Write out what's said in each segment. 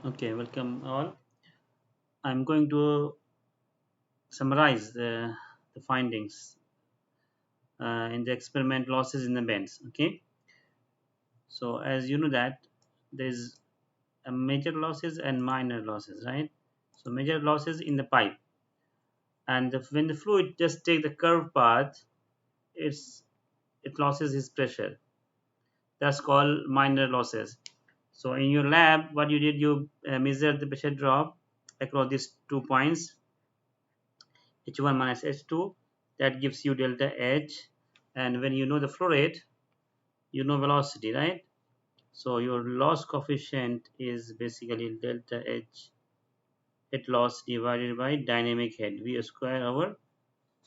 Okay, welcome all. I'm going to summarize the findings in the experiment losses in the bends. Okay, so as you know that there's a major losses and minor losses, right? So major losses in the pipe, and when the fluid just take the curved path, it loses its pressure. That's called minor losses. So in your lab, what you did, you measured the pressure drop across these 2 points, h1 minus h2, that gives you delta h. And when you know the flow rate, you know velocity, right? So your loss coefficient is basically delta h head loss divided by dynamic head v square over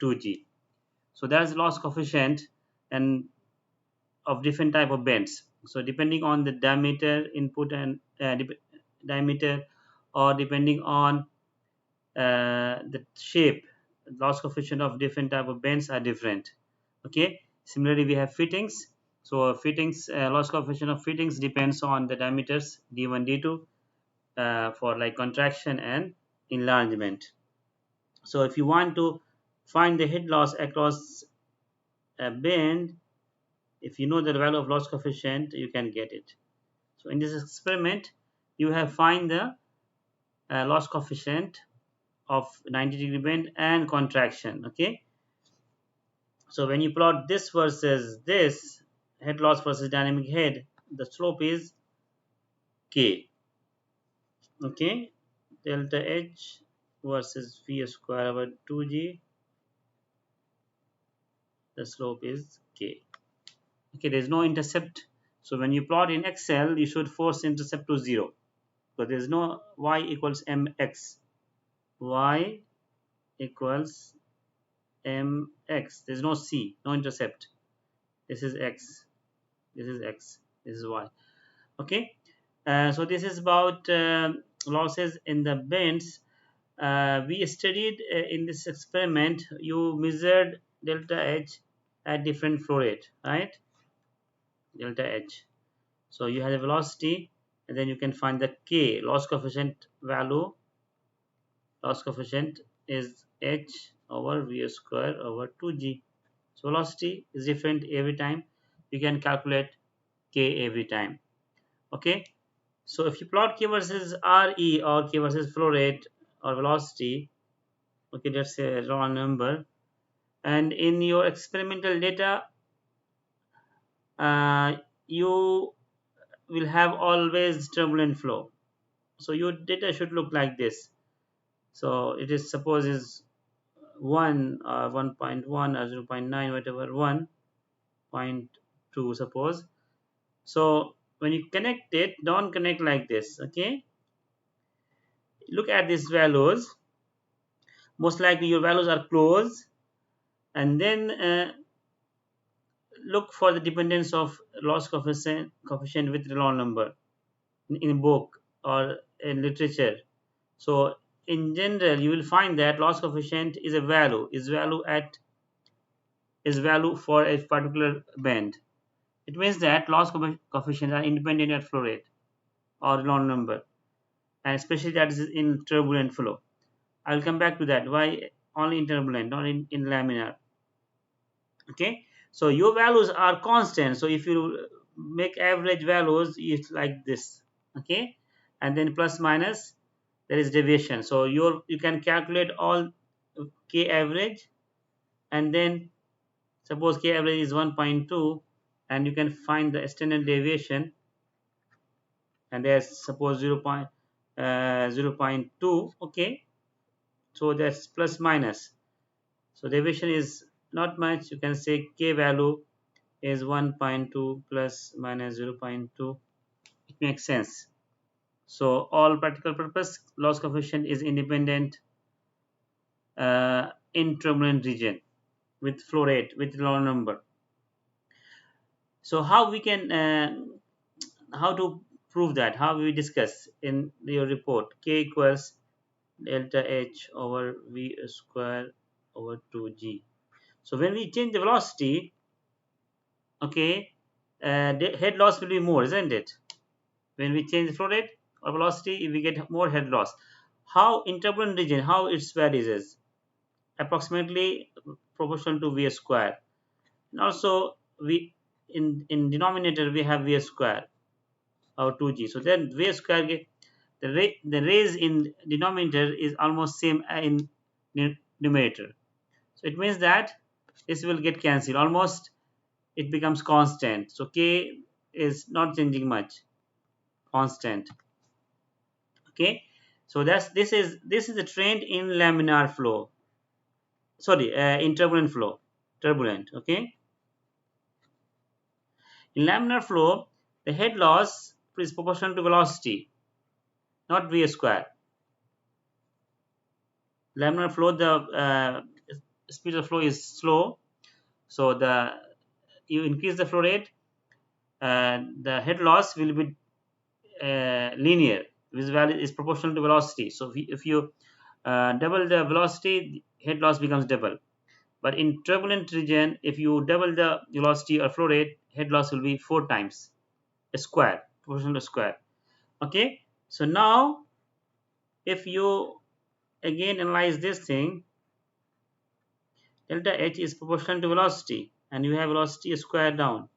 2g. So that's loss coefficient and of different type of bends. So depending on the diameter input and diameter, or depending on the shape, loss coefficient of different type of bends are different. Okay, similarly we have fittings. So fittings, loss coefficient of fittings depends on the diameters d1 d2 for like contraction and enlargement. So if you want to find the head loss across a bend, if you know the value of loss coefficient, you can get it. So in this experiment, you have find the loss coefficient of 90-degree bend and contraction. Okay, so when you plot this versus this, head loss versus dynamic head, the slope is k. Okay, delta h versus v square over 2g, the slope is k. Okay, there's no intercept. So when you plot in Excel, you should force intercept to 0, because there's no y equals mx. Y equals mx. There's no c, no intercept. This is x, this is x, this is y. Okay, so this is about losses in the bends. We studied in this experiment, you measured delta h at different flow rate, right? Delta h. So you have the velocity, and then you can find the k loss coefficient value. Loss coefficient is h over v square over 2g. So velocity is different every time. You can calculate k every time. Okay, so if you plot k versus re, or k versus flow rate or velocity, okay, that's a raw number, and in your experimental data, you will have always turbulent flow. So your data should look like this. So it is, suppose is 1 or 1.1 or 0.9, whatever, 1.2 suppose. So when you connect it, don't connect like this. Okay, look at these values. Most likely your values are close, and then look for the dependence of loss coefficient with Rayleigh number in book or in literature. So in general, you will find that loss coefficient is a value, is value for a particular band. It means that loss coefficients are independent at flow rate or Rayleigh number, and especially that is in turbulent flow. I'll come back to that. Why only in turbulent, not in laminar? Okay, so your values are constant. So if you make average values, it's like this. Okay, and then plus minus, there is deviation. So you can calculate all k average, and then suppose k average is 1.2, and you can find the standard deviation, and there's suppose 0.2. Okay, so that's plus minus. So deviation is not much. You can say k value is 1.2 plus minus 0.2. It makes sense. So all practical purpose, loss coefficient is independent in turbulent region with flow rate with low number. So how we can how to prove that? How we discuss in your report? K equals delta h over v square over 2g. So when we change the velocity, okay, the head loss will be more, isn't it? When we change the flow rate, velocity, we get more head loss. How in turbulent region, how its values is approximately proportional to v square. And also we in denominator we have v square or 2g. So then v square the raise in denominator is almost same in numerator. So it means that this will get cancelled. Almost it becomes constant. So k is not changing much, constant. Okay. So this is the trend in laminar flow. Sorry, in turbulent flow. Turbulent. Okay. In laminar flow, the head loss is proportional to velocity, not v square. Laminar flow, the speed of flow is slow, so the you increase the flow rate, the head loss will be linear, which value is proportional to velocity. So if you double the velocity, head loss becomes double. But in turbulent region, if you double the velocity or flow rate, head loss will be 4 times a square, proportional to square. Okay. So now if you again analyze this thing, delta h is proportional to velocity, and you have velocity square down.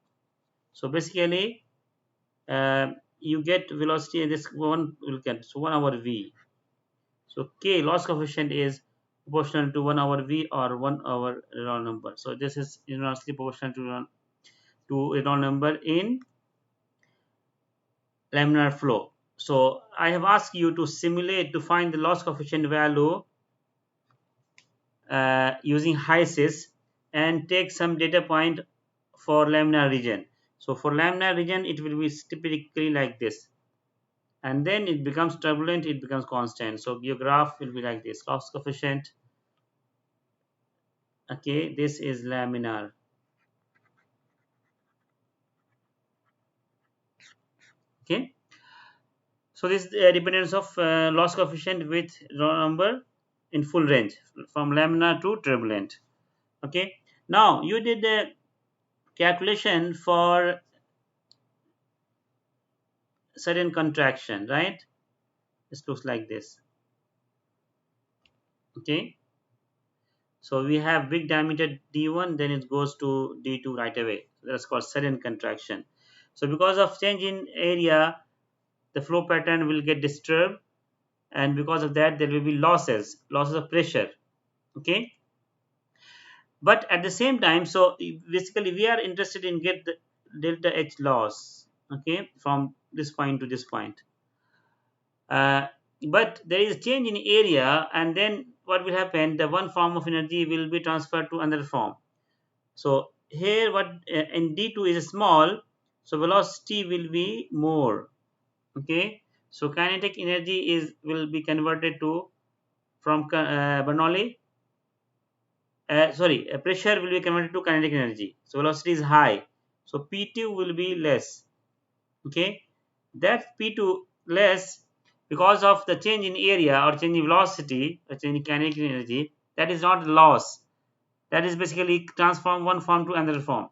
So basically, you get velocity, and this one will get so 1 over v. So k loss coefficient is proportional to 1 over v or 1 over Reynolds number. So this is inversely proportional to Reynolds number in laminar flow. So I have asked you to simulate to find the loss coefficient value using HYSYS and take some data point for laminar region. So for laminar region, it will be typically like this, and then it becomes turbulent, it becomes constant. So your graph will be like this: loss coefficient. Okay, this is laminar. Okay, so this is the dependence of loss coefficient with raw number in full range from laminar to turbulent. Okay, now you did the calculation for sudden contraction, right? This looks like this. Okay, so we have big diameter d1, then it goes to d2 right away. So that's called sudden contraction. So because of change in area, the flow pattern will get disturbed, and because of that there will be losses of pressure. Okay, but at the same time, so basically we are interested in get the delta h loss, okay, from this point to this point. But there is a change in area, and then what will happen, the one form of energy will be transferred to another form. So here what in d2 is small, so velocity will be more. Okay, so kinetic energy is will be converted to from Bernoulli, sorry, pressure will be converted to kinetic energy. So velocity is high, so p2 will be less. Okay, that p2 less because of the change in area or change in velocity or change in kinetic energy. That is not loss, that is basically transform one form to another form.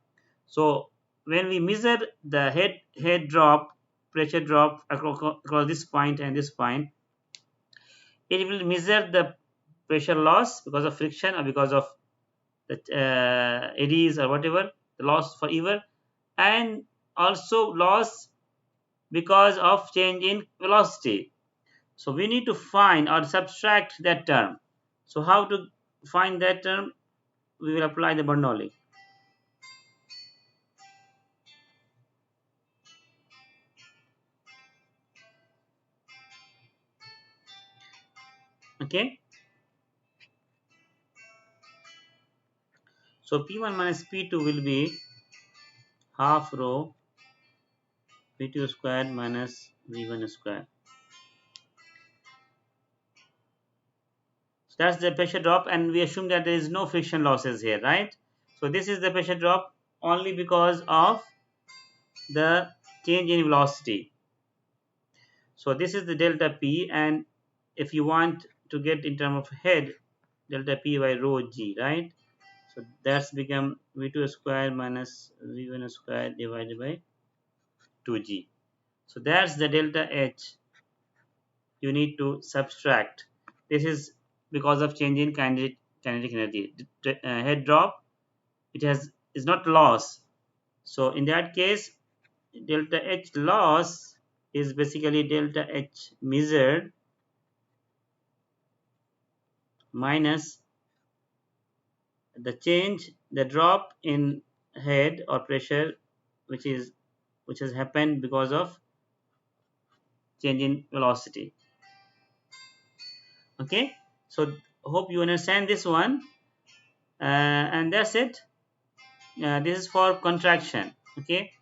So when we measure the head drop, pressure drop across this point and this point, it will measure the pressure loss because of friction or because of the eddies or whatever, the loss for either, and also loss because of change in velocity. So we need to find or subtract that term. So how to find that term? We will apply the Bernoulli. Okay, so P1 minus P2 will be half rho P2 squared minus V1 squared. So that's the pressure drop, and we assume that there is no friction losses here, right? So this is the pressure drop only because of the change in velocity. So this is the delta P, and if you want to get in terms of head, delta P by rho G, right? So that's become V2 squared minus V1 squared divided by 2G. So that's the delta H you need to subtract. This is because of change in kinetic energy. Head drop, it has is not loss. So in that case, delta H loss is basically delta H measured minus the drop in head or pressure, which is which has happened because of change in velocity. Okay, so hope you understand this one, and that's it. This is for contraction. Okay,